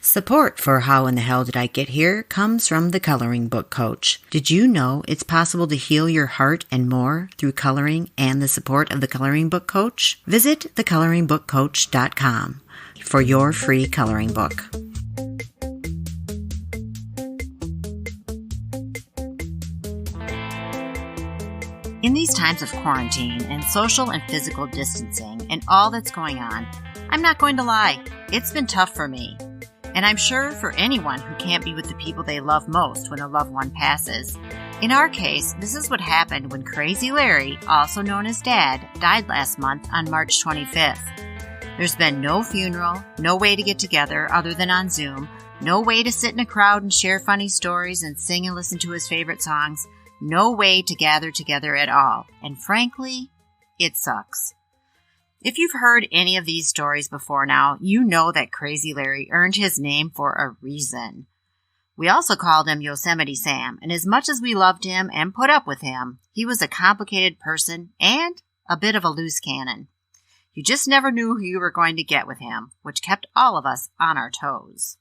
Support for How in the Hell Did I Get Here comes from the Coloring Book Coach. Did you know it's possible to heal your heart and more through coloring and the support of the Coloring Book Coach? Visit thecoloringbookcoach.com for your free coloring book. In these times of quarantine and social and physical distancing and all that's going on, I'm not going to lie, it's been tough for me. And I'm sure for anyone who can't be with the people they love most when a loved one passes. In our case, this is what happened when Crazy Larry, also known as Dad, died last month on March 25th. There's been no funeral, no way to get together other than on Zoom, no way to sit in a crowd and share funny stories and sing and listen to his favorite songs, no way to gather together at all. And frankly, it sucks. If you've heard any of these stories before now, you know that Crazy Larry earned his name for a reason. We also called him Yosemite Sam, and as much as we loved him and put up with him, he was a complicated person and a bit of a loose cannon. You just never knew who you were going to get with him, which kept all of us on our toes.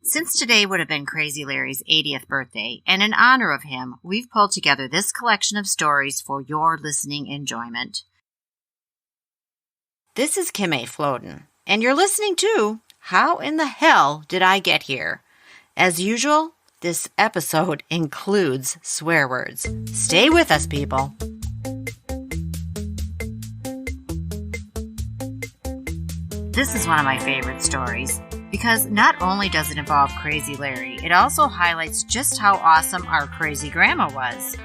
Since today would have been Crazy Larry's 80th birthday, and in honor of him, we've pulled together this collection of stories for your listening enjoyment. This is Kim A. Floden, and you're listening to How in the Hell Did I Get Here? As usual, this episode includes swear words. Stay with us, people. This is one of my favorite stories because not only does it involve Crazy Larry, it also highlights just how awesome our crazy grandma was.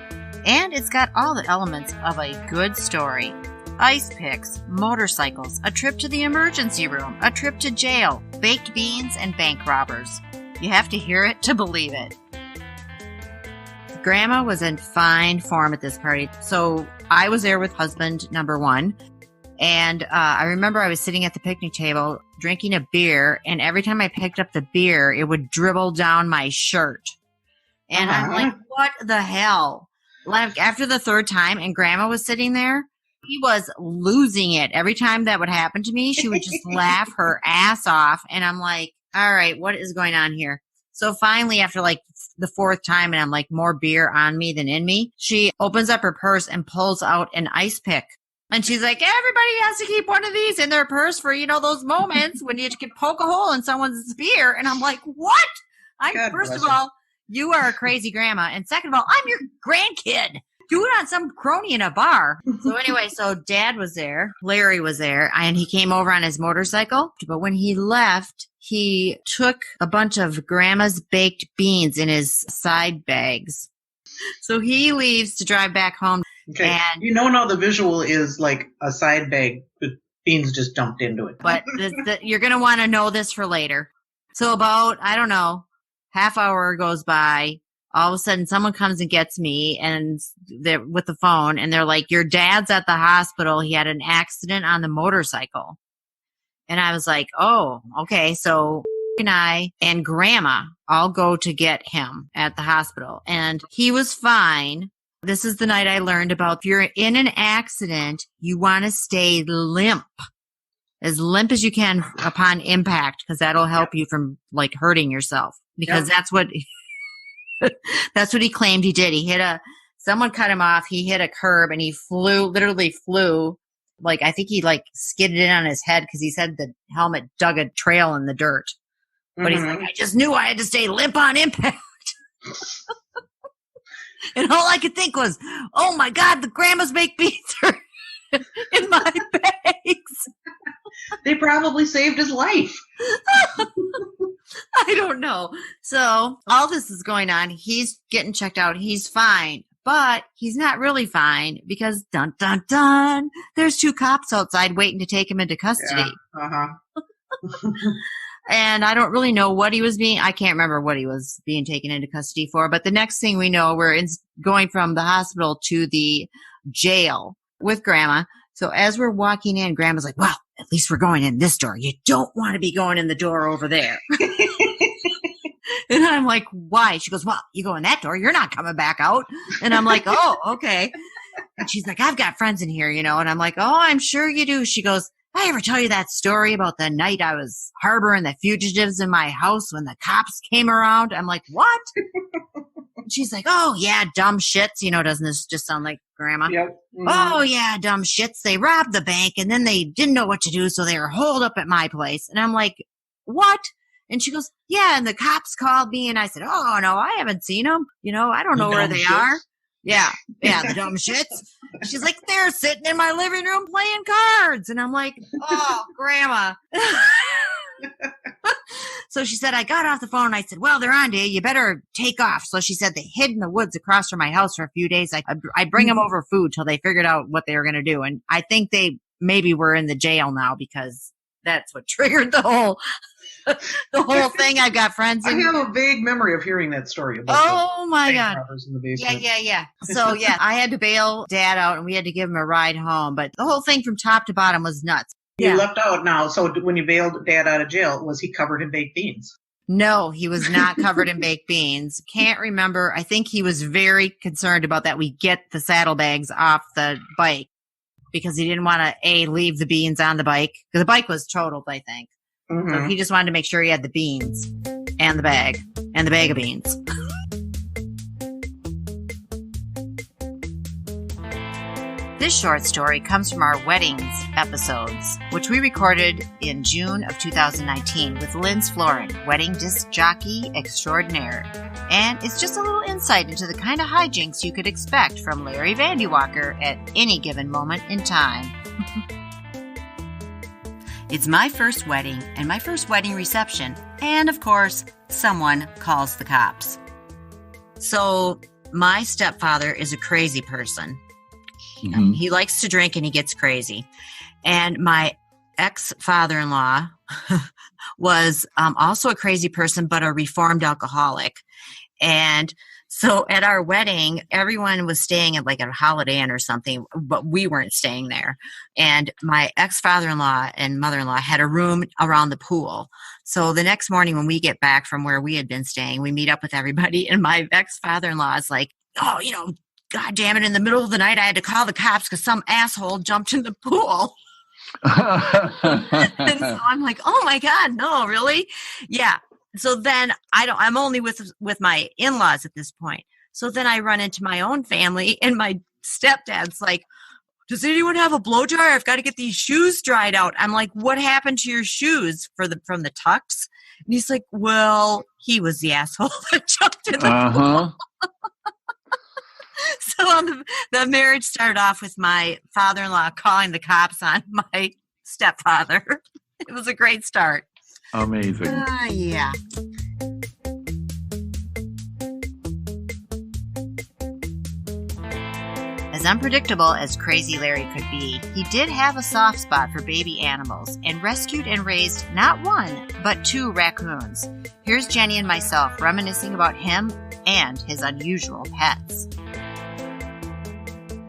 And it's got all the elements of a good story. Ice picks, motorcycles, a trip to the emergency room, a trip to jail, baked beans, and bank robbers. You have to hear it to believe it. Grandma was in fine form at this party, so I was there with husband number one, and I remember I was sitting at the picnic table drinking a beer, and every time I picked up the beer, it would dribble down my shirt. And I'm like, what the hell? Like, after the third time, and Grandma was sitting there, he was losing it. Every time that would happen to me, she would just laugh her ass off. And I'm like, all right, what is going on here? So finally, after like the fourth time, and I'm like, more beer on me than in me, she opens up her purse and pulls out an ice pick. And she's like, everybody has to keep one of these in their purse for, those moments when you can poke a hole in someone's beer. And I'm like, what? First of all, you are a crazy grandma. And second of all, I'm your grandkid. Do it on some crony in a bar. So anyway, so Dad was there, Larry was there, and he came over on his motorcycle. But when he left, he took a bunch of Grandma's baked beans in his side bags. So he leaves to drive back home. Okay. And now the visual is like a side bag with beans just dumped into it. But you're going to want to know this for later. So about, half hour goes by. All of a sudden, someone comes and gets me, and they're with the phone, and they're like, your dad's at the hospital. He had an accident on the motorcycle. And I was like, oh, okay. So and I and Grandma all go to get him at the hospital. And he was fine. This is the night I learned about if you're in an accident, you want to stay limp as you can upon impact, because that'll help you from like hurting yourself, because that's what he claimed he did. Someone cut him off. He hit a curb and he literally flew. Like, I think he skidded in on his head because he said the helmet dug a trail in the dirt. But he's like, I just knew I had to stay limp on impact. And all I could think was, oh my God, the Grandma's baked beans are in my bags. They probably saved his life. I don't know. So all this is going on. He's getting checked out. He's fine, but he's not really fine because dun, dun, dun, there's two cops outside waiting to take him into custody. Yeah. And I don't really know what I can't remember what he was being taken into custody for. But the next thing we know, we're going from the hospital to the jail with Grandma. So as we're walking in, Grandma's like, well, at least we're going in this door. You don't want to be going in the door over there. And I'm like, why? She goes, well, you go in that door, you're not coming back out. And I'm like, oh, okay. And she's like, I've got friends in here, and I'm like, oh, I'm sure you do. She goes, I ever tell you that story about the night I was harboring the fugitives in my house when the cops came around? I'm like, what? And she's like, oh, yeah, dumb shits. Doesn't this just sound like grandma? Yep. Mm-hmm. Oh, yeah, dumb shits. They robbed the bank and then they didn't know what to do, so they were holed up at my place. And I'm like, what? And she goes, yeah, and the cops called me and I said, oh, no, I haven't seen them. I don't know where they are. Yeah, the dumb shits. She's like, they're sitting in my living room playing cards. And I'm like, oh, grandma. So she said, I got off the phone and I said, well, they're on to you. You better take off. So she said they hid in the woods across from my house for a few days. I bring them over food till they figured out what they were going to do. And I think they maybe were in the jail now because that's what triggered the whole thing. I've got friends. I have a vague memory of hearing that story about my God. In the basement. Yeah. So yeah, I had to bail Dad out and we had to give him a ride home. But the whole thing from top to bottom was nuts. You left out now. So when you bailed Dad out of jail, was he covered in baked beans? No, he was not covered in baked beans. Can't remember. I think he was very concerned about that we get the saddlebags off the bike because he didn't want to, leave the beans on the bike because the bike was totaled, I think. Mm-hmm. So he just wanted to make sure he had the beans and the bag of beans. This short story comes from our weddings episodes, which we recorded in June of 2019 with Linz Florin, wedding disc jockey extraordinaire. And it's just a little insight into the kind of hijinks you could expect from Larry Vandy at any given moment in time. It's my first wedding and my first wedding reception. And of course, someone calls the cops. So my stepfather is a crazy person. Mm-hmm. He likes to drink and he gets crazy. And my ex-father-in-law was also a crazy person, but a reformed alcoholic. And so at our wedding, everyone was staying at like a Holiday Inn or something, but we weren't staying there. And my ex-father-in-law and mother-in-law had a room around the pool. So the next morning when we get back from where we had been staying, we meet up with everybody. And my ex-father-in-law is like, oh, God damn it, in the middle of the night, I had to call the cops because some asshole jumped in the pool. And so I'm like, oh my God, no, really? Yeah. So then I'm only with my in-laws at this point. So then I run into my own family and my stepdad's like, does anyone have a blow dryer? I've got to get these shoes dried out. I'm like, what happened to your shoes from the tux? And he's like, well, he was the asshole that jumped in the pool. So the marriage started off with my father-in-law calling the cops on my stepfather. It was a great start. Amazing. Yeah. As unpredictable as Crazy Larry could be, he did have a soft spot for baby animals and rescued and raised not one, but 2 raccoons. Here's Jenny and myself reminiscing about him and his unusual pets.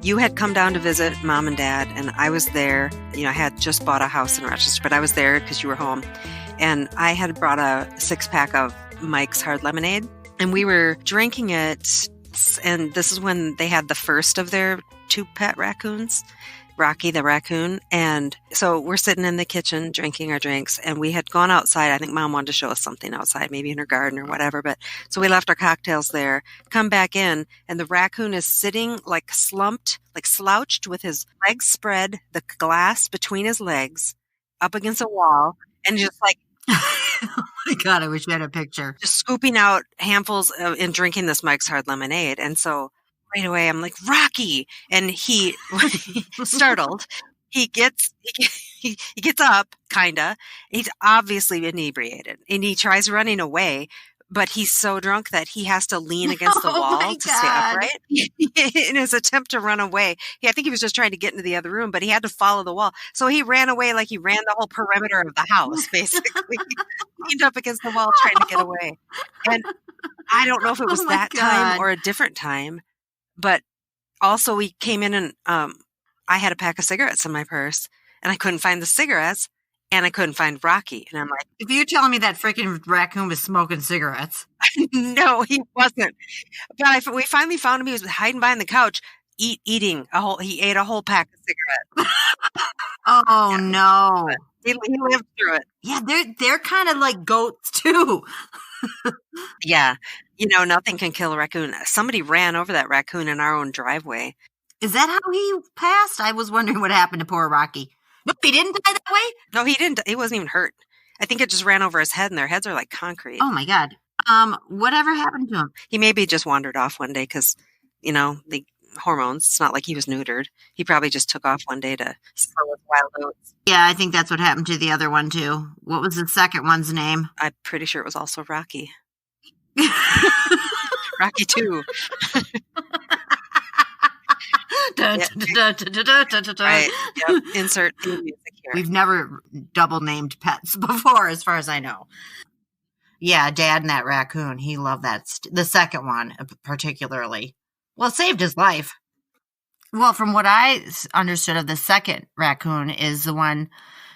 You had come down to visit Mom and Dad, and I was there. I had just bought a house in Rochester, but I was there because you were home. And I had brought a 6-pack of Mike's Hard Lemonade, and we were drinking it. And this is when they had the first of their 2 pet raccoons, Rocky the raccoon. And so we're sitting in the kitchen drinking our drinks, and we had gone outside. I think Mom wanted to show us something outside, maybe in her garden or whatever. But so we left our cocktails there, come back in, and the raccoon is sitting like slumped, like slouched with his legs spread, the glass between his legs up against a wall, and just like, oh my God, I wish we had a picture. Just scooping out handfuls and drinking this Mike's Hard Lemonade. And so right away, I'm like, Rocky. And he, startled, he gets up, kinda. He's obviously inebriated. And he tries running away, but he's so drunk that he has to lean against the wall to stay upright in his attempt to run away. I think he was just trying to get into the other room, but he had to follow the wall. So he ran away like he ran the whole perimeter of the house, basically. Leaned up against the wall trying to get away. And I don't know if it was that time or a different time, but also we came in and I had a pack of cigarettes in my purse, and I couldn't find the cigarettes. And I couldn't find Rocky. And I'm like, if you telling me that freaking raccoon was smoking cigarettes. No, he wasn't. But we finally found him. He was hiding behind the couch, eating he ate a whole pack of cigarettes. Oh no. He lived through it. Yeah, they're kind of like goats too. Yeah. Nothing can kill a raccoon. Somebody ran over that raccoon in our own driveway. Is that how he passed? I was wondering what happened to poor Rocky. Nope, he didn't die that way? No, he didn't. He wasn't even hurt. I think it just ran over his head, and their heads are like concrete. Oh my God. Whatever happened to him? He maybe just wandered off one day because, the hormones. It's not like he was neutered. He probably just took off one day to sow his wild oats. Yeah, I think that's what happened to the other one too. What was the second one's name? I'm pretty sure it was also Rocky. Rocky 2. Right. Yep. Insert theme music here. We've never double named pets before, as far as I know. Yeah, Dad and that raccoon. He loved that. The second one, particularly. Well, it saved his life. Well, from what I understood of the second raccoon is the one,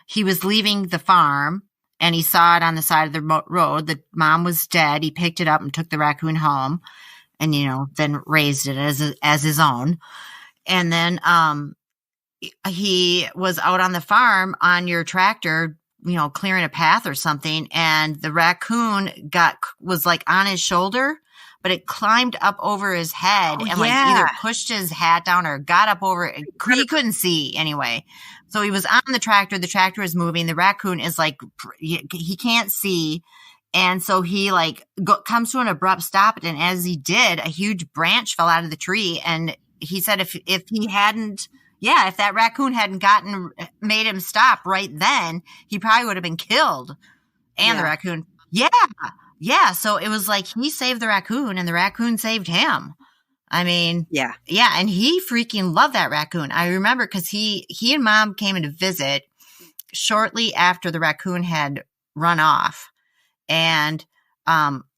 he was leaving the farm and he saw it on the side of the road. The mom was dead. He picked it up and took the raccoon home and, then raised it as his own. And then he was out on the farm on your tractor, clearing a path or something. And the raccoon was like on his shoulder, but it climbed up over his head and like either pushed his hat down or got up over it. He couldn't see anyway. So he was on the tractor. The tractor is moving. The raccoon is like, he can't see. And so he comes to an abrupt stop. And as he did, a huge branch fell out of the tree. And he said if he hadn't, if that raccoon hadn't made him stop right then, he probably would have been killed. And the raccoon. Yeah. Yeah. So it was like he saved the raccoon and the raccoon saved him. I mean, yeah. And he freaking loved that raccoon. I remember because he and Mom came in to visit shortly after the raccoon had run off. And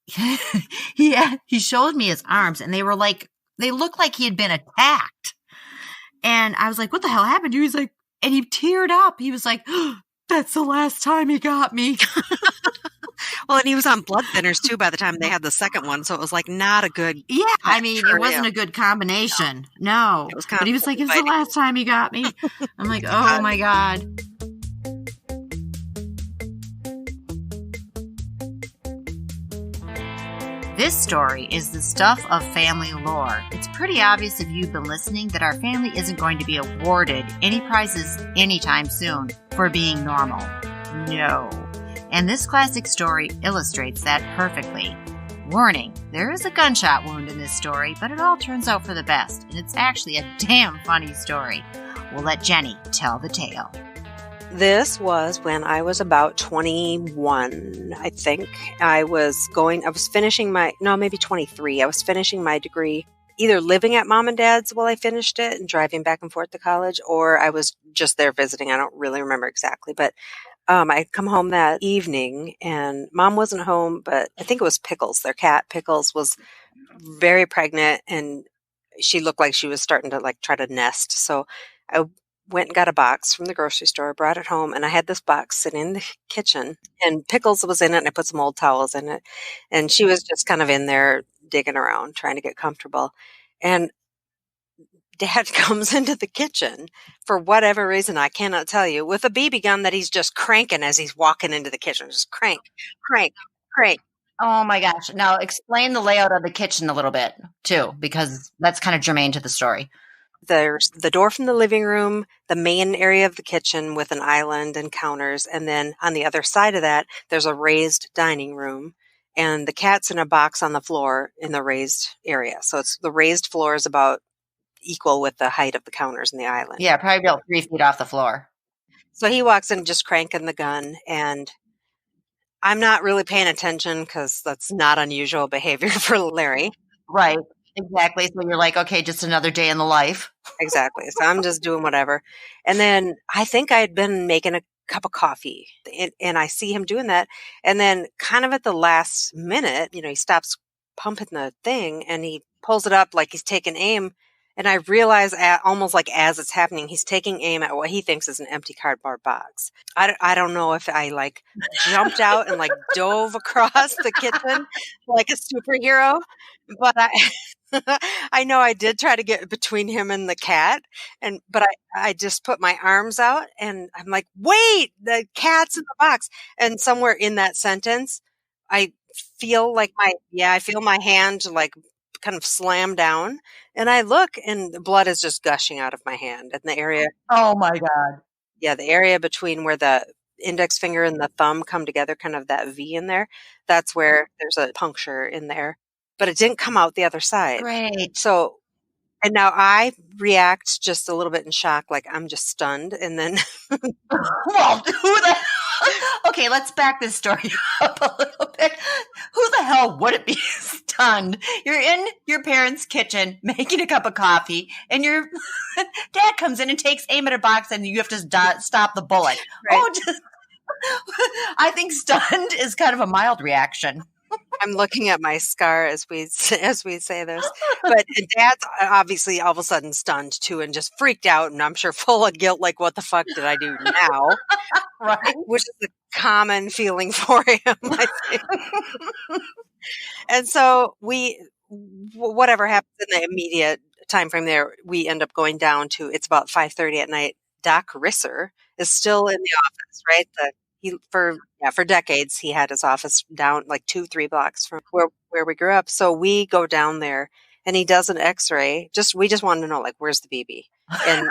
he showed me his arms and they looked like he had been attacked. And I was like, what the hell happened to you? He's like, and he teared up. He was like, that's the last time he got me. Well, and he was on blood thinners too by the time they had the second one. So it was like not a good. Yeah. I mean, it wasn't a good combination. No. It was but he was like, it's the last time he got me. I'm like, oh my God. This story is the stuff of family lore. It's pretty obvious if you've been listening that our family isn't going to be awarded any prizes anytime soon for being normal. No. And this classic story illustrates that perfectly. Warning, there is a gunshot wound in this story, but it all turns out for the best, and it's actually a damn funny story. We'll let Jenny tell the tale. This was when I was about 21, I think. I was finishing maybe 23. I was finishing my degree, either living at Mom and Dad's while I finished it and driving back and forth to college, or I was just there visiting. I don't really remember exactly, but I'd come home that evening and Mom wasn't home, but I think it was Pickles, their cat. Pickles was very pregnant and she looked like she was starting to try to nest. So I went and got a box from the grocery store, brought it home, and I had this box sitting in the kitchen and Pickles was in it and I put some old towels in it. And she was just kind of in there digging around, trying to get comfortable. And Dad comes into the kitchen for whatever reason, I cannot tell you, with a BB gun that he's just cranking as he's walking into the kitchen. Just crank, crank, crank. Oh my gosh. Now explain the layout of the kitchen a little bit too, because that's kind of germane to the story. There's the door from the living room, the main area of the kitchen with an island and counters. And then on the other side of that, there's a raised dining room. And the cat's in a box on the floor in the raised area. So the raised floor is about equal with the height of the counters in the island. Yeah, probably about 3 feet off the floor. So he walks in just cranking the gun, and I'm not really paying attention because that's not unusual behavior for Larry. Right, exactly. So you're like, okay, just another day in the life. Exactly. So I'm just doing whatever. And then I think I had been making a cup of coffee, and I see him doing that. And then kind of at the last minute, he stops pumping the thing and he pulls it up like he's taking aim. And I realize almost like as it's happening, he's taking aim at what he thinks is an empty cardboard box. I don't know if I jumped out and dove across the kitchen like a superhero, but I know I did try to get between him and the cat, but I just put my arms out and I'm like, wait, the cat's in the box. And somewhere in that sentence, I feel like I feel my hand like kind of slam down, and I look and the blood is just gushing out of my hand in the area. Oh my God. Yeah, the area between where the index finger and the thumb come together, kind of that V in there, that's where there's a puncture in there. But it didn't come out the other side. Great. So, and now I react just a little bit in shock, like I'm just stunned. And then, Well, okay, let's back this story up a little bit. Who the hell would it be stunned? You're in your parents' kitchen making a cup of coffee, and your dad comes in and takes aim at a box, and you have to stop the bullet. Right. Oh, I think stunned is kind of a mild reaction. I'm looking at my scar as we say this, but Dad's obviously all of a sudden stunned too, and just freaked out, and I'm sure full of guilt, like what the fuck did I do now? Right. Which is a common feeling for him, I think. And so whatever happens in the immediate time frame there, we end up going down to, it's about 5:30 at night. Doc Risser is still in the office, right? For decades, he had his office down like 2-3 blocks from where we grew up. So we go down there and he does an x-ray. We just wanted to know, like, where's the BB? And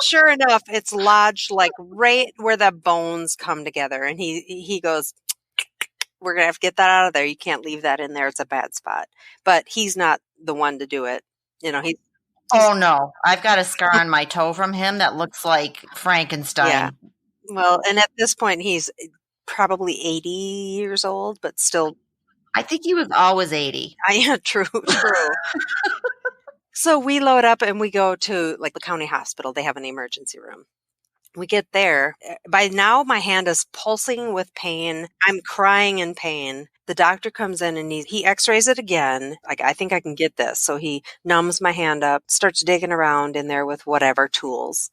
sure enough, it's lodged like right where the bones come together. And he goes, we're going to have to get that out of there. You can't leave that in there. It's a bad spot. But he's not the one to do it. You know, oh no, I've got a scar on my toe from him that looks like Frankenstein. Yeah. Well, and at this point, he's probably 80 years old, but still. I think he was always 80. Yeah, true. So we load up and we go to like the county hospital. They have an emergency room. We get there. By now, my hand is pulsing with pain. I'm crying in pain. The doctor comes in and he x-rays it again. Like, I think I can get this. So he numbs my hand up, starts digging around in there with whatever tools.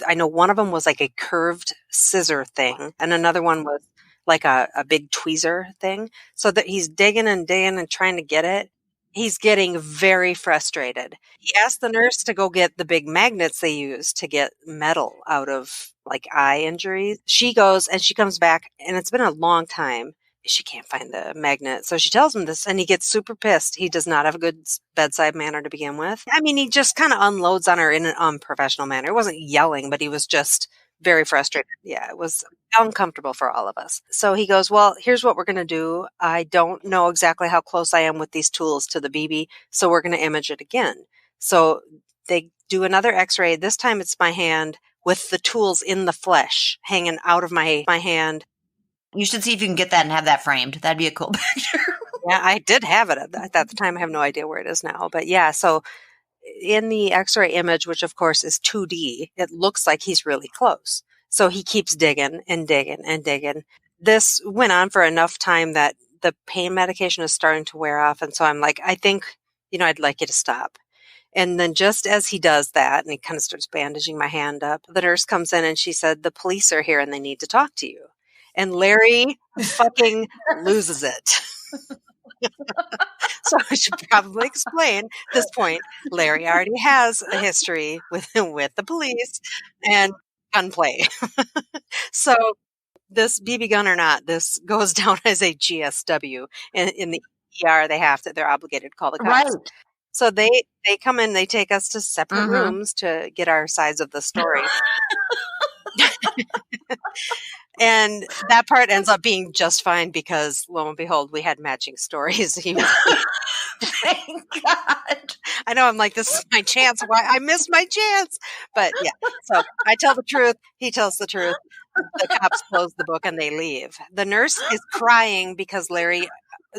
I know one of them was like a curved scissor thing, and another one was like a big tweezer thing. So that he's digging and trying to get it. He's getting very frustrated. He asked the nurse to go get the big magnets they use to get metal out of like eye injuries. She goes and she comes back, and it's been a long time. She can't find the magnet. So she tells him this and he gets super pissed. He does not have a good bedside manner to begin with. I mean, he just kind of unloads on her in an unprofessional manner. It wasn't yelling, but he was just very frustrated. Yeah, it was uncomfortable for all of us. So he goes, well, here's what we're going to do. I don't know exactly how close I am with these tools to the BB, so we're going to image it again. So they do another x-ray. This time it's my hand with the tools in the flesh hanging out of my hand. You should see if you can get that and have that framed. That'd be a cool picture. Yeah, I did have it at the time. I have no idea where it is now. But yeah, so in the x-ray image, which of course is 2D, it looks like he's really close. So he keeps digging and digging and digging. This went on for enough time that the pain medication is starting to wear off. And so I'm like, I think, I'd like you to stop. And then just as he does that, and he kind of starts bandaging my hand up, the nurse comes in and she said, the police are here and they need to talk to you. And Larry fucking loses it. So I should probably explain at this point. Larry already has a history with the police and gunplay. So this BB gun or not, this goes down as a GSW. In the ER, they're obligated to call the cops. Right. So they come in, they take us to separate rooms to get our sides of the story. And that part ends up being just fine because, lo and behold, we had matching stories. Thank God. I know, I'm like, this is my chance. Why I missed my chance. But yeah, so I tell the truth. He tells the truth. The cops close the book and they leave. The nurse is crying because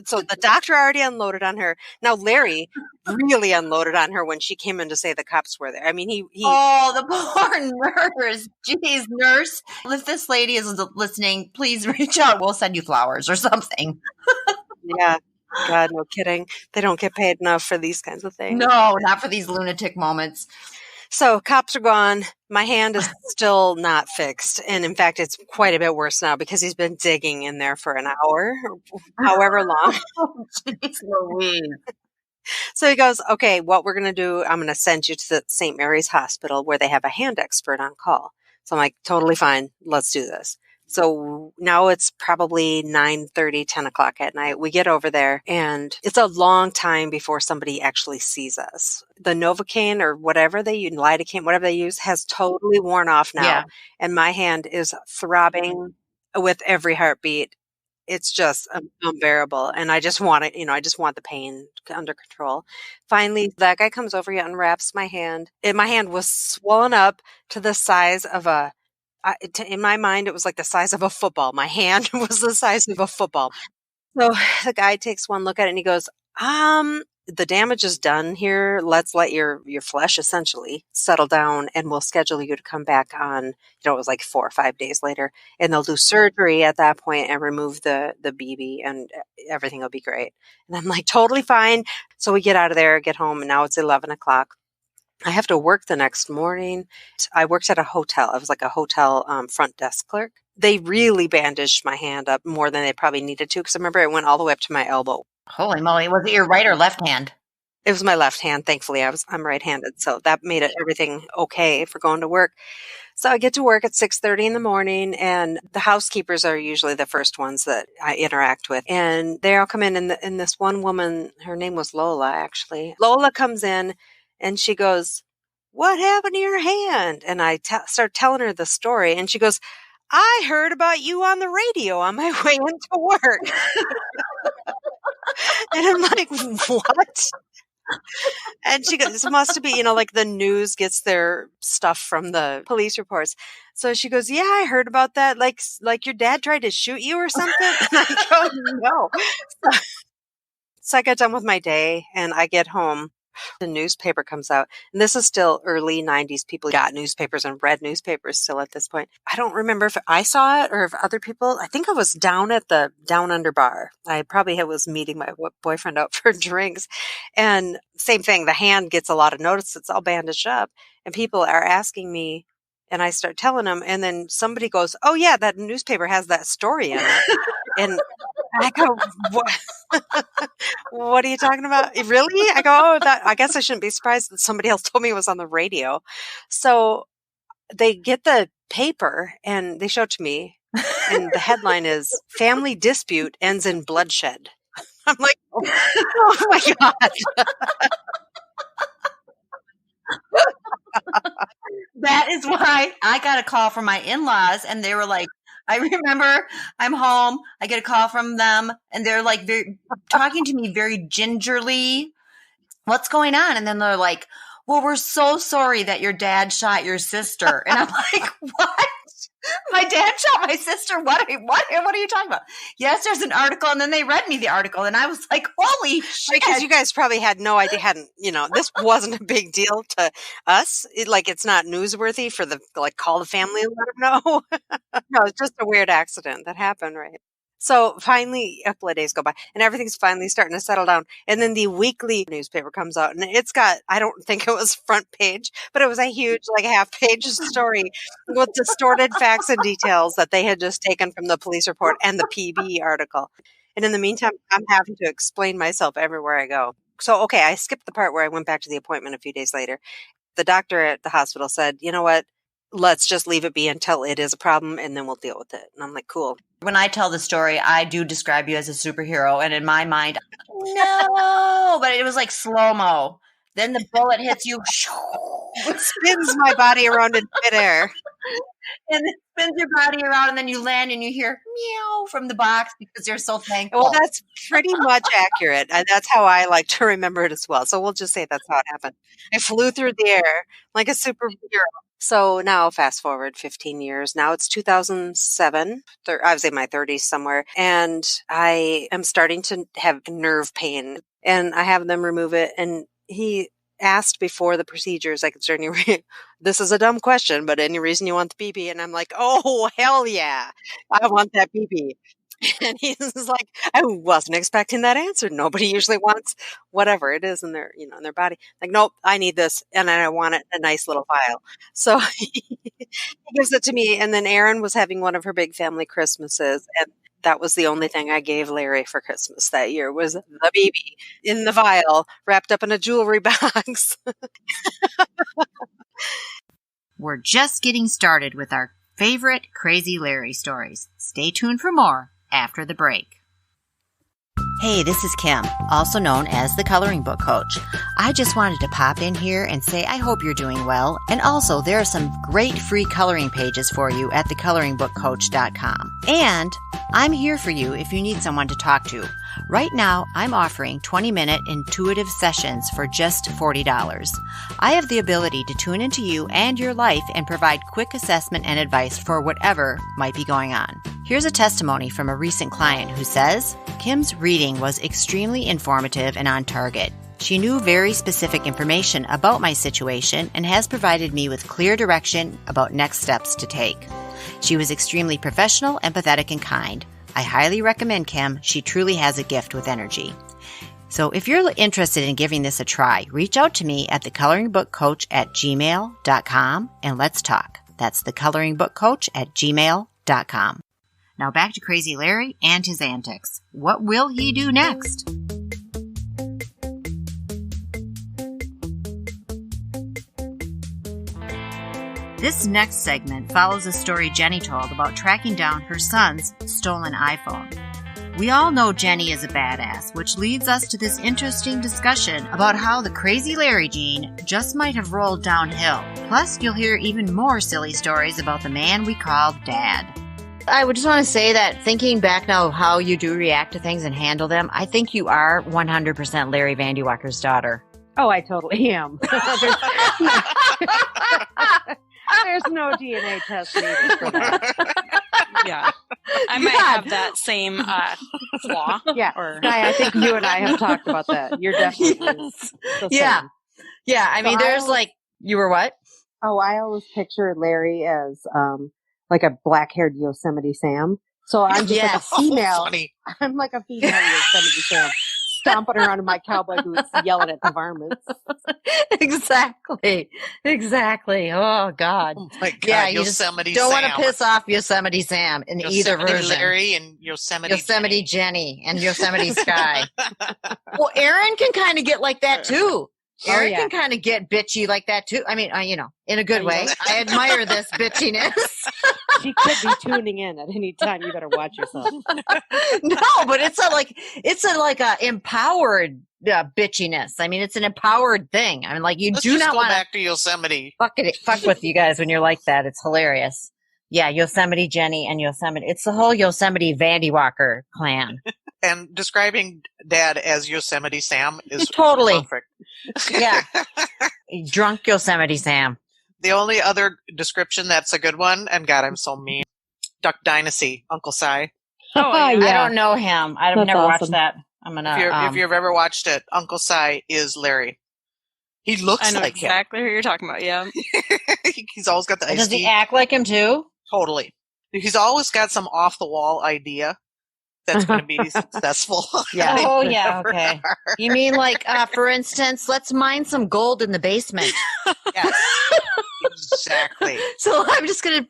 so the doctor already unloaded on her. Now Larry really unloaded on her when she came in to say the cops were there. I mean, he Oh, the poor nurse. Jeez, nurse. If this lady is listening, please reach out. We'll send you flowers or something. Yeah. God, no kidding. They don't get paid enough for these kinds of things. No, not for these lunatic moments. So cops are gone. My hand is still not fixed. And in fact, it's quite a bit worse now because he's been digging in there for an hour, however long. Jeez Louise. So he goes, okay, what we're going to do, I'm going to send you to the St. Mary's Hospital where they have a hand expert on call. So I'm like, totally fine. Let's do this. So now it's probably 9:30, 10 o'clock at night. We get over there and it's a long time before somebody actually sees us. The Novocaine or whatever they use, lidocaine, whatever they use, has totally worn off now. Yeah. And my hand is throbbing with every heartbeat. It's just unbearable. And I just want it, I just want the pain under control. Finally, that guy comes over, he unwraps my hand. And my hand was swollen up to the size of in my mind, it was like the size of a football. My hand was the size of a football. So the guy takes one look at it and he goes, the damage is done here. Let's let your flesh essentially settle down and we'll schedule you to come back on, it was like 4 or 5 days later and they'll do surgery at that point and remove the BB and everything will be great. And I'm like, totally fine. So we get out of there, get home, and now it's 11 o'clock. I have to work the next morning. I worked at a hotel. I was like a hotel front desk clerk. They really bandaged my hand up more than they probably needed to because I remember it went all the way up to my elbow. Holy moly. Was it your right or left hand? It was my left hand. Thankfully, I'm right-handed. So that made everything okay for going to work. So I get to work at 6:30 in the morning and the housekeepers are usually the first ones that I interact with. And they all come in and this one woman, her name was Lola, actually. Lola comes in and she goes, what happened to your hand? And I start telling her the story and she goes, I heard about you on the radio on my way into work. And I'm like, what? And she goes, it must be, like the news gets their stuff from the police reports. So she goes, yeah, I heard about that. Like your dad tried to shoot you or something. And I go, no. So I got done with my day and I get home. The newspaper comes out. And this is still early 90s. People got newspapers and read newspapers still at this point. I don't remember if I saw it or if other people, I think I was down at the Down Under bar. I probably was meeting my boyfriend out for drinks. And same thing, the hand gets a lot of notice. It's all bandaged up. And people are asking me, and I start telling them. And then somebody goes, oh, yeah, that newspaper has that story in it. And I go, what? What are you talking about? Really? I go, I guess I shouldn't be surprised that somebody else told me it was on the radio. So they get the paper and they show it to me. And the headline is Family Dispute Ends in Bloodshed. I'm like, oh my God. That is why I got a call from my in-laws and they were like, I remember I'm home. I get a call from them and they're like talking to me very gingerly. What's going on? And then they're like, well, we're so sorry that your dad shot your sister. And I'm like, what? My dad shot my sister? What are you talking about? Yes, there's an article. And then they read me the article and I was like, holy shit. Because you guys probably had no idea, this wasn't a big deal to us. It's not newsworthy for call the family and let them know. No, it's just a weird accident that happened, right? So finally, a couple of days go by and everything's finally starting to settle down. And then the weekly newspaper comes out and it's got, I don't think it was front page, but it was a huge, half page story with distorted facts and details that they had just taken from the police report and the PB article. And in the meantime, I'm having to explain myself everywhere I go. So, okay, I skipped the part where I went back to the appointment a few days later. The doctor at the hospital said, you know what? Let's just leave it be until it is a problem and then we'll deal with it. And I'm like, cool. When I tell the story, I do describe you as a superhero. And in my mind, no, but it was like slow-mo. Then the bullet hits you. It spins my body around in midair. And it spins your body around and then you land and you hear meow from the box because you're so thankful. Well, that's pretty much accurate. And that's how I like to remember it as well. So we'll just say that's how it happened. I flew through the air like a superhero. So now fast forward 15 years. Now it's 2007. I was in my 30s somewhere. And I am starting to have nerve pain. And I have them remove it. And he asked before the procedures, like, is there any this is a dumb question, but any reason you want the BB? And I'm like, oh, hell yeah. I want that BB. And he's like, I wasn't expecting that answer. Nobody usually wants whatever it is in their, in their body. Like, nope, I need this. And I want it in a nice little vial. So he gives it to me. And then Erin was having one of her big family Christmases. And that was the only thing I gave Larry for Christmas that year was the baby in the vial wrapped up in a jewelry box. We're just getting started with our favorite Crazy Larry stories. Stay tuned for more after the break. Hey, this is Kim, also known as the Coloring Book Coach. I just wanted to pop in here and say I hope you're doing well. And also, there are some great free coloring pages for you at thecoloringbookcoach.com. And I'm here for you if you need someone to talk to. Right now, I'm offering 20-minute intuitive sessions for just $40. I have the ability to tune into you and your life and provide quick assessment and advice for whatever might be going on. Here's a testimony from a recent client who says, Kim's reading was extremely informative and on target. She knew very specific information about my situation and has provided me with clear direction about next steps to take. She was extremely professional, empathetic, and kind. I highly recommend Kim. She truly has a gift with energy. So if you're interested in giving this a try, reach out to me at thecoloringbookcoach@gmail.com and let's talk. That's thecoloringbookcoach@gmail.com. Now back to Crazy Larry and his antics. What will he do next? This next segment follows a story Jenny told about tracking down her son's stolen iPhone. We all know Jenny is a badass, which leads us to this interesting discussion about how the Crazy Larry gene just might have rolled downhill. Plus, you'll hear even more silly stories about the man we call Dad. I would just want to say that thinking back now of how you do react to things and handle them, I think you are 100% Larry Vandy Walker's daughter. Oh, I totally am. There's no DNA test needed for that. Yeah. I might have that same flaw. Yeah. Guy, I think you and I have talked about that. You're definitely the same. Yeah. Yeah. I mean, there's you were what? Oh, I always pictured Larry as like a black-haired Yosemite Sam. So I'm just like a female. Oh, I'm like a female Yosemite Sam. Stomping around in my cowboy boots, yelling at the varmints. Exactly. Oh, God. Oh, my God. Yeah, Yosemite don't Sam. want to piss off Yosemite Sam in either version. Larry and Yosemite Jenny and Yosemite Sky. Well, Erin can kind of get like that, too. Erin can kind of get bitchy like that, too. I mean, in a good way. I admire this bitchiness. She could be tuning in at any time. You better watch yourself. No, but it's a empowered bitchiness. I mean, it's an empowered thing. I mean, like Let's do not go want back to Yosemite. fuck with you guys when you're like that. It's hilarious. Yeah, Yosemite Jenny and Yosemite. It's the whole Yosemite Vandy Walker clan. And describing Dad as Yosemite Sam is totally perfect. Yeah, drunk Yosemite Sam. The only other description that's a good one, and God, I'm so mean. Duck Dynasty, Uncle Si. Oh, yeah. I don't know him. I've That's never awesome. watched that. I'm gonna. If you've ever watched it, Uncle Si is Larry. He looks I know like exactly who you're talking about, yeah. him. He's always got the iced does he tea. act like him too? Totally. He's always got some off the wall idea that's going to be successful. Yeah. They Oh yeah. never Okay. are. You mean like, for instance, let's mine some gold in the basement. Yes. Exactly. So I'm just gonna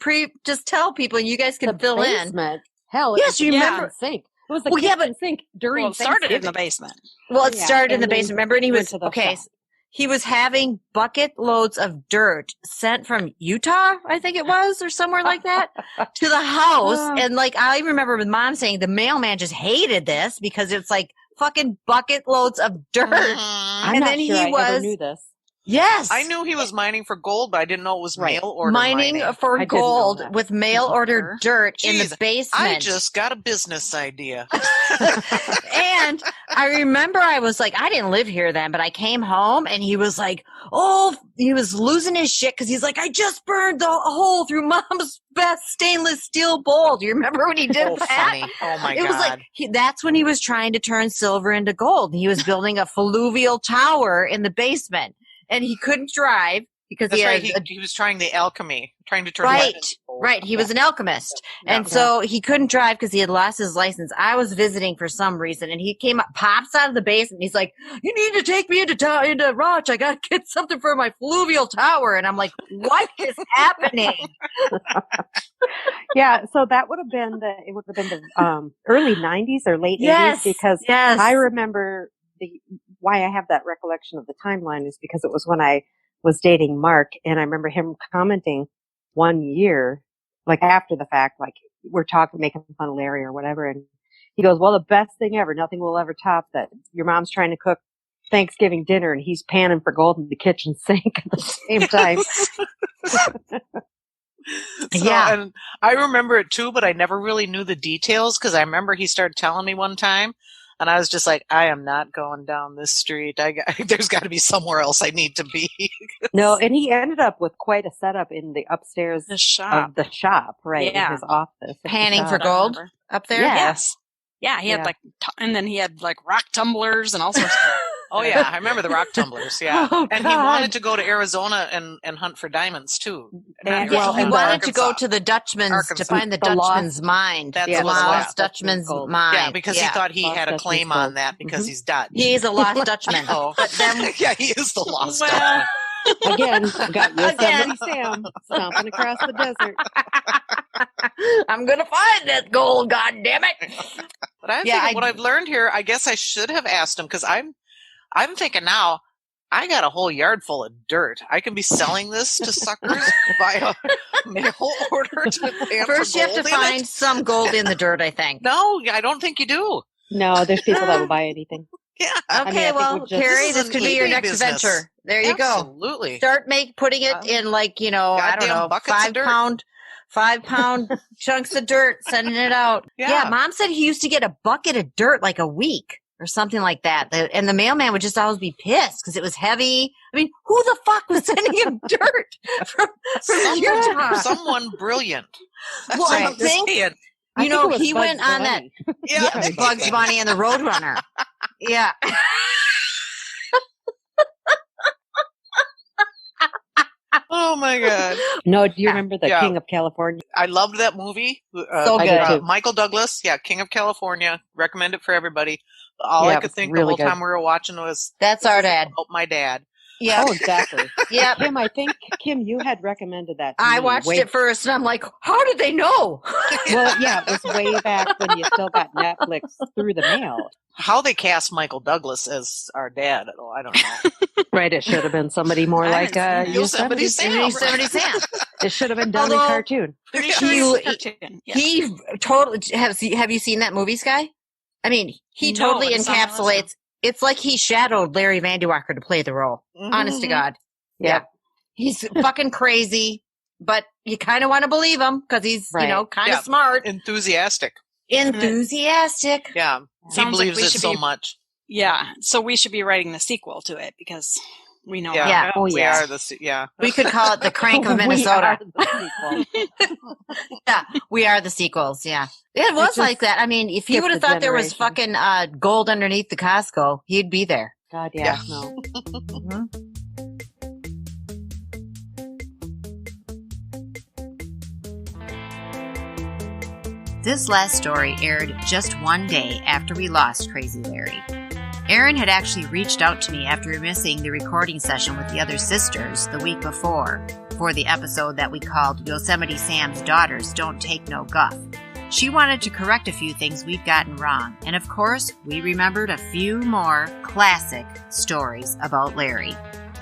just tell people, and you guys can fill basement. Hell, Yes, you remember- the sink. It was the Well, yeah, kitchen sink during Well, it started in the Thanksgiving. basement. in. Well, it Yeah, started in and the then basement. Remember, and he went was to the okay. shop. He was having bucket loads of dirt sent from Utah, I think it was, or somewhere like that, to the house. And like, I remember with Mom saying the mailman just hated this because it's like fucking bucket loads of dirt. Mhm. I'm And not then sure he I ever was- knew this. Yes. I knew he was mining for gold, but I didn't know it was Right. mail order mining for I didn't know gold that. with mail order dirt in the Jeez, basement. I just got a business idea. And I remember I was like, I didn't live here then, but I came home and he was like, oh, he was losing his shit because he's like, I just burned the hole through Mom's best stainless steel bowl. Do you remember when he did Oh, that? funny. Oh, my It God. was like, that's when he was trying to turn silver into gold. He was building a fluvial tower in the basement and he couldn't drive. because That's he right. has He was trying the alchemy, trying to turn right, lead into gold. right. He was an alchemist, Yeah. and so he couldn't drive because he had lost his license. I was visiting for some reason, and he came up, pops out of the basement. He's like, "You need to take me into Roch. I got to get something for my fluvial tower." And I'm like, "What is happening?" Yeah, so that would have been the early 90s or late 80s, Yes, because yes. I remember why I have that recollection of the timeline is because it was when I was dating Mark, and I remember him commenting one year, like after the fact, like we're talking, making fun of Larry or whatever, and he goes, "Well, the best thing ever, nothing will ever top that. Your mom's trying to cook Thanksgiving dinner and he's panning for gold in the kitchen sink at the same time." Yeah. And I remember it too, but I never really knew the details because I remember he started telling me one time, and I was just like, I am not going down this street. There's got to be somewhere else I need to be. No, and he ended up with quite a setup in the upstairs The shop. of the shop, right? Yeah. In his office. at the Panning for shop. gold up there. Yes. Yeah, he had and then he had like rock tumblers and all sorts of stuff. Oh yeah, I remember the rock tumblers. Yeah, Oh, and he God. wanted to go to Arizona and hunt for diamonds too. And- Not well, He and wanted to go Arkansas. to the Dutchman's to Arkansas. find the The lost- Dutchman's mind. That's the what it was. lost Dutchman's Gold. mind. Yeah, because he thought he Lost had a Dutchman's claim gold. on that because Mhm. he's Dutch. He's a lost Dutchman. Oh, But then yeah, he is the lost Well, Dutchman. Again, got Again. Yosemite Sam stomping across the desert. I'm gonna find that gold. God damn it! But I'm Yeah, thinking what I've learned here. I guess I should have asked him because I'm thinking now. I got a whole yard full of dirt. I can be selling this to suckers via mail order to pay First, for you have to gold in find it. some gold in the dirt. I think. No, I don't think you do. No, there's people that will buy anything. Yeah, Okay, I think well, we'll just- Carrie, This this is an could be your eBay next business. venture. There you go. Absolutely. Start putting it in like I don't Goddamn know, buckets of dirt. 5-pound chunks of dirt, sending it out. Yeah. Mom said he used to get a bucket of dirt like a week or something like that. And the mailman would just always be pissed because it was heavy. I mean, who the fuck was sending him dirt from Utah? Someone brilliant. That's Well, what I I'm think- saying. I think it was he Bugs went on that. Bunny. Yeah. Bugs Bunny and the Roadrunner. Yeah. Oh my god. No, do you remember the Yeah. King of California? I loved that movie. So I good. did too. Michael Douglas, King of California. Recommend it for everybody. All Yeah, I it could was think really the whole good. time we were watching was That's our dad. about my dad. Yeah. Oh, exactly. Yeah. Kim, I think, Kim, you had recommended that to I me watched way- it first and I'm like, how did they know? Well, yeah, it was way back when you still got Netflix through the mail. How they cast Michael Douglas as our dad, I don't know. Right, it should have been somebody more I like haven't seen Yosemite Sam. Yosemite Sam. It should have been done in Although- cartoon. Pretty He- sure it's a cartoon. Yeah. He totally have you seen that movie, Sky? I mean, he No, totally but it's on my list now. encapsulates. It's like he shadowed Larry Vanderwalker to play the role. Honest to God, Yeah. he's fucking crazy, but you kind of want to believe him because he's Right. kind of Yeah. smart, Enthusiastic. enthusiastic. Yeah. He Sounds like believes we it should so be- much. Yeah, so we should be writing the sequel to it because we know Yeah. how Yeah. it Oh, goes. We yeah. are the We could call it the Crank of We Minnesota. are the sequel. Yeah, we are the sequels. Yeah, it was just like that. I mean, if he skip would have the thought there was generation. fucking gold underneath the Costco, he'd be there. God, yeah, Yeah. no. This last story aired just one day after we lost Crazy Larry. Erin had actually reached out to me after missing the recording session with the other sisters the week before for the episode that we called Yosemite Sam's Daughters Don't Take No Guff. She wanted to correct a few things we'd gotten wrong, and of course, we remembered a few more classic stories about Larry.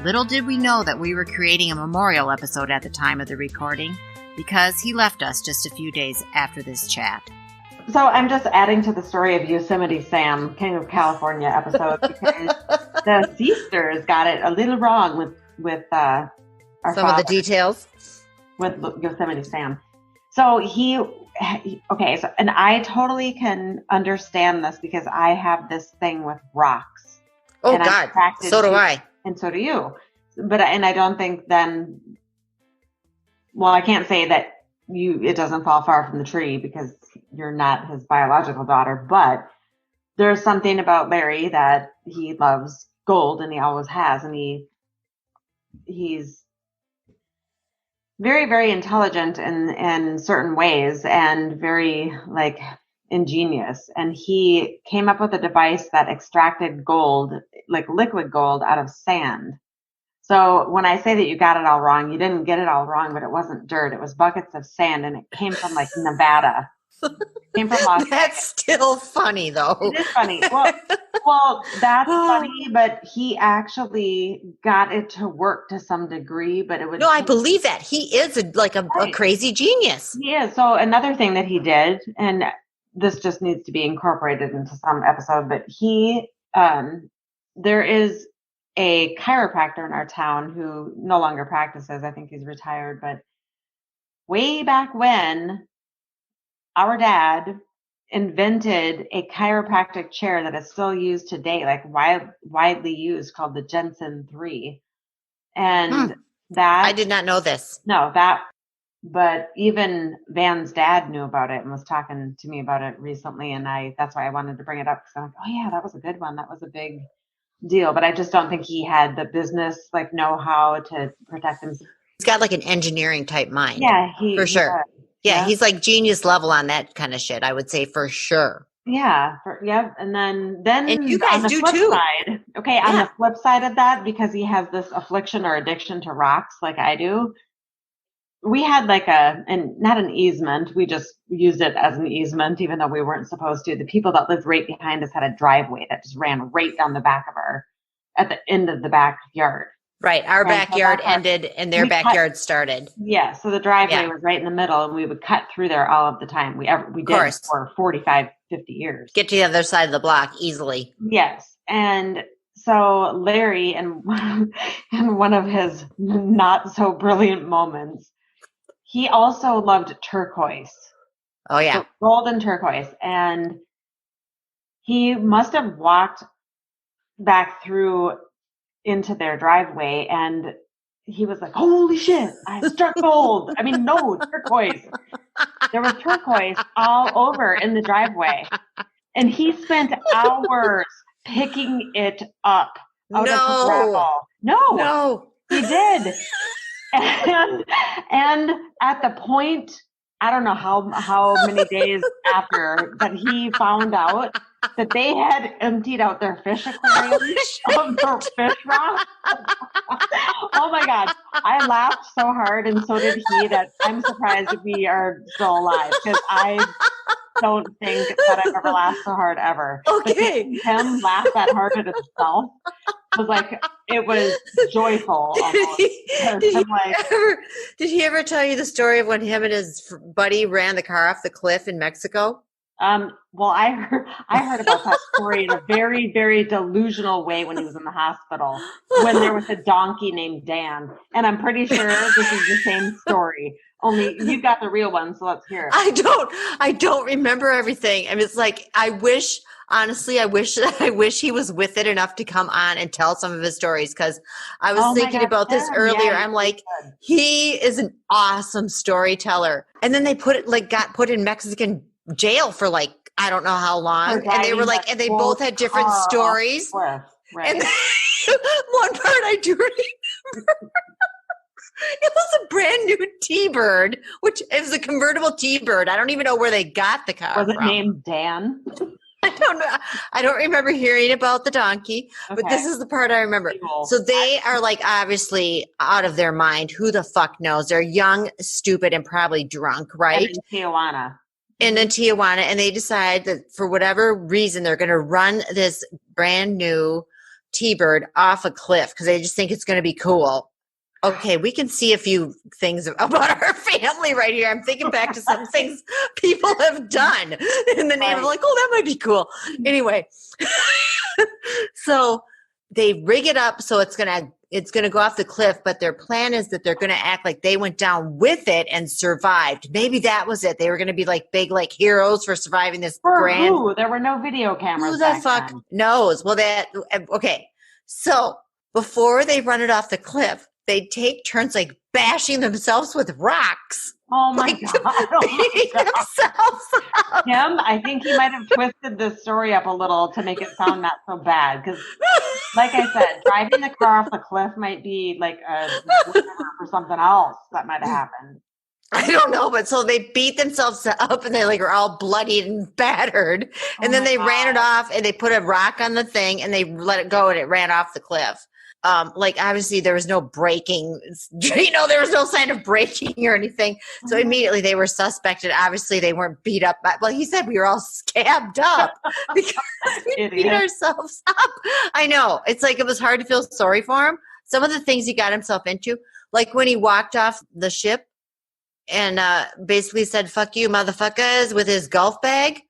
Little did we know that we were creating a memorial episode at the time of the recording, because he left us just a few days after this chat. So I'm just adding to the story of Yosemite Sam, King of California episode, because the sisters got it a little wrong with our Some of the father, details. with Yosemite Sam. So okay, so, and I totally can understand this because I have this thing with rocks. Oh, And I'm God. attracted So do to- I. And so do you. But, and I don't think then, well, I can't say that it doesn't fall far from the tree because you're not his biological daughter, but there's something about Larry that he loves gold and he always has. And he's very, very intelligent in certain ways and very like ingenious. And he came up with a device that extracted gold, like liquid gold, out of sand. So when I say that you got it all wrong, you didn't get it all wrong, but it wasn't dirt. It was buckets of sand, and it came from like Nevada. It came from Las Vegas. That's still funny, though. It is funny. Well, that's funny, but he actually got it to work to some degree. But it would. No, I believe that. He is a crazy genius. Yeah. So another thing that he did, and this just needs to be incorporated into some episode, but there is a chiropractor in our town who no longer practices. I think he's retired, but way back when, our dad invented a chiropractic chair that is still used today, like widely used, called the Jensen 3. And that I did not know this. No, but even Van's dad knew about it and was talking to me about it recently, and that's why I wanted to bring it up, because I'm like, oh yeah, that was a good one. That was a big deal, but I just don't think he had the business like know-how to protect himself. He's got like an engineering type mind. Yeah, for sure. Yeah, he's like genius level on that kind of shit, I would say, for sure. Yeah, and then and you guys on the do flip too. Side, okay, on the flip side of that, because he has this affliction or addiction to rocks like I do, we had like not an easement. We just used it as an easement, even though we weren't supposed to. The people that lived right behind us had a driveway that just ran right down the back of at the end of the backyard. Right. Our backyard ended and their backyard started. Yeah. So the driveway was right in the middle, and we would cut through there all of the time. We did for 45, 50 years. Get to the other side of the block easily. Yes. And so Larry, and one of his not so brilliant moments, he also loved turquoise. Oh, yeah. So gold and turquoise. And he must have walked back through into their driveway, and he was like, holy shit, I struck gold. I mean, no, turquoise. There was turquoise all over in the driveway. And he spent hours picking it up out of the gravel. No, he did. And at the point, I don't know how many days after, that he found out that they had emptied out their fish aquarium of their fish rock. Oh my God. I laughed so hard, and so did he, that I'm surprised we are still alive, because I don't think that I've ever laughed so hard ever. Okay. Him laugh that hard at himself was like, it was joyful almost. Did he ever tell you the story of when him and his buddy ran the car off the cliff in Mexico? Well, I heard about that story in a very, very delusional way when he was in the hospital, when there was a donkey named Dan. And I'm pretty sure this is the same story, only you got the real one. So let's hear it. I don't remember everything. I mean, it's like, honestly, I wish he was with it enough to come on and tell some of his stories. Cause I was thinking about this earlier. I'm like, he is an awesome storyteller. And then they got put in Mexican jail for like, I don't know how long. And they were like, and they both had different stories. Right. And one part I do remember, it was a brand new T-Bird, which is a convertible T-Bird. I don't even know where they got the car from. Was it from. named Dan? I don't know. I don't remember hearing about the donkey, but this is the part I remember. Cool. So they are like obviously out of their mind. Who the fuck knows? They're young, stupid, and probably drunk, right? And in Tijuana. And in Tijuana, and they decide that for whatever reason, they're going to run this brand new T-Bird off a cliff because they just think it's going to be cool. Okay, we can see a few things about our family right here. I'm thinking back to some things people have done in the name of like, oh, that might be cool. Anyway, so they rig it up so it's gonna go off the cliff, but their plan is that they're gonna act like they went down with it and survived. Maybe that was it. They were gonna be like big like heroes for surviving this grand. Who? There were no video cameras. Who the fuck knows? Well, okay. So before they run it off the cliff, they take turns like bashing themselves with rocks. Oh my God. Themselves up. Tim, I think he might have twisted this story up a little to make it sound not so bad. Because Like I said, driving the car off the cliff might be like a for something else that might have happened. I don't know, but so they beat themselves up and they like are all bloodied and battered. And then they ran it off and they put a rock on the thing and they let it go and it ran off the cliff. Like obviously there was no braking, there was no sign of braking or anything. So immediately they were suspected. Obviously they weren't beat up. Well, he said we were all scabbed up because we beat ourselves up. I know. It's like it was hard to feel sorry for him. Some of the things he got himself into, like when he walked off the ship and basically said, "Fuck you, motherfuckers," with his golf bag.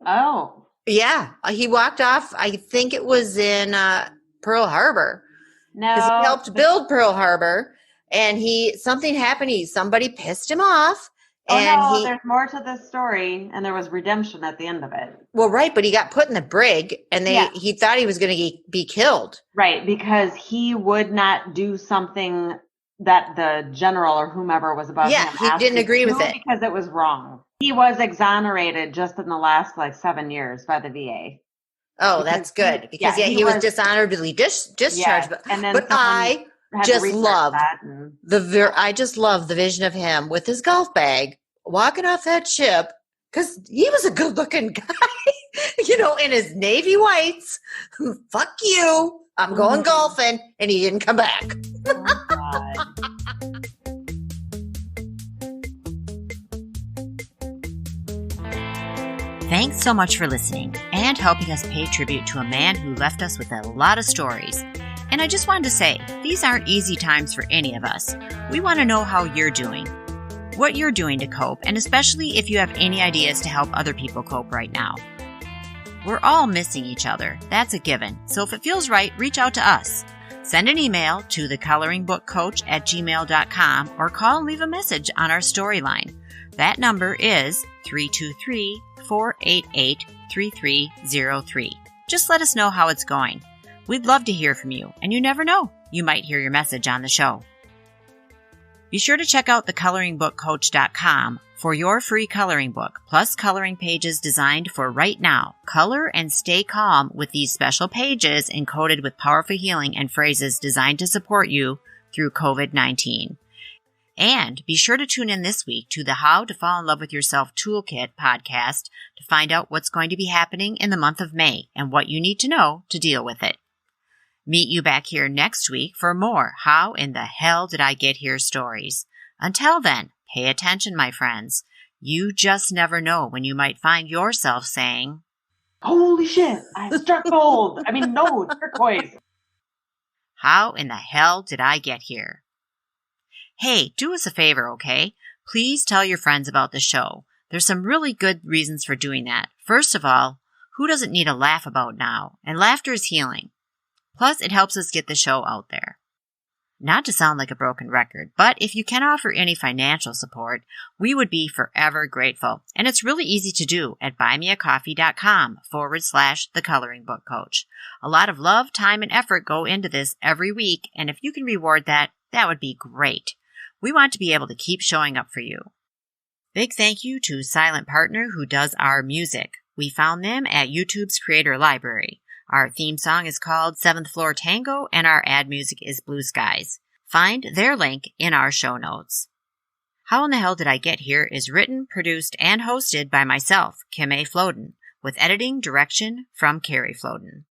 Oh. Yeah. He walked off, I think it was in Pearl Harbor. No. Because he helped build Pearl Harbor. And something happened. Somebody pissed him off. And there's more to this story. And there was redemption at the end of it. Well, right. But he got put in the brig and he thought he was going to be killed. Right. Because he would not do something that the general or whomever was above him. Yeah, he didn't agree with it. Because it was wrong. He was exonerated just in the last 7 years by the VA. Oh, that's good. Because he was dishonorably discharged. Yes, but I just love I just love the vision of him with his golf bag walking off that ship because he was a good looking guy, in his navy whites. Fuck you. I'm going golfing. And he didn't come back. Oh, God. Thanks so much for listening and helping us pay tribute to a man who left us with a lot of stories. And I just wanted to say, these aren't easy times for any of us. We want to know how you're doing, what you're doing to cope, and especially if you have any ideas to help other people cope right now. We're all missing each other. That's a given. So if it feels right, reach out to us. Send an email to thecoloringbookcoach@gmail.com or call and leave a message on our storyline. That number is 323-488-3303. Just let us know how it's going. We'd love to hear from you, and you never know, you might hear your message on the show. Be sure to check out thecoloringbookcoach.com for your free coloring book, plus coloring pages designed for right now. Color and stay calm with these special pages encoded with powerful healing and phrases designed to support you through COVID-19. And be sure to tune in this week to the How to Fall in Love with Yourself Toolkit podcast to find out what's going to be happening in the month of May and what you need to know to deal with it. Meet you back here next week for more How in the Hell Did I Get Here stories. Until then, pay attention, my friends. You just never know when you might find yourself saying, "Holy shit, I struck gold." Turquoise. How in the hell did I get here? Hey, do us a favor, okay? Please tell your friends about the show. There's some really good reasons for doing that. First of all, who doesn't need a laugh about now? And laughter is healing. Plus, it helps us get the show out there. Not to sound like a broken record, but if you can offer any financial support, we would be forever grateful. And it's really easy to do at buymeacoffee.com/thecoloringbookcoach. A lot of love, time, and effort go into this every week, and if you can reward that, that would be great. We want to be able to keep showing up for you. Big thank you to Silent Partner who does our music. We found them at YouTube's Creator Library. Our theme song is called 7th Floor Tango, and our ad music is Blue Skies. Find their link in our show notes. How in the Hell Did I Get Here is written, produced, and hosted by myself, Kim A. Floden, with editing direction from Carrie Floden.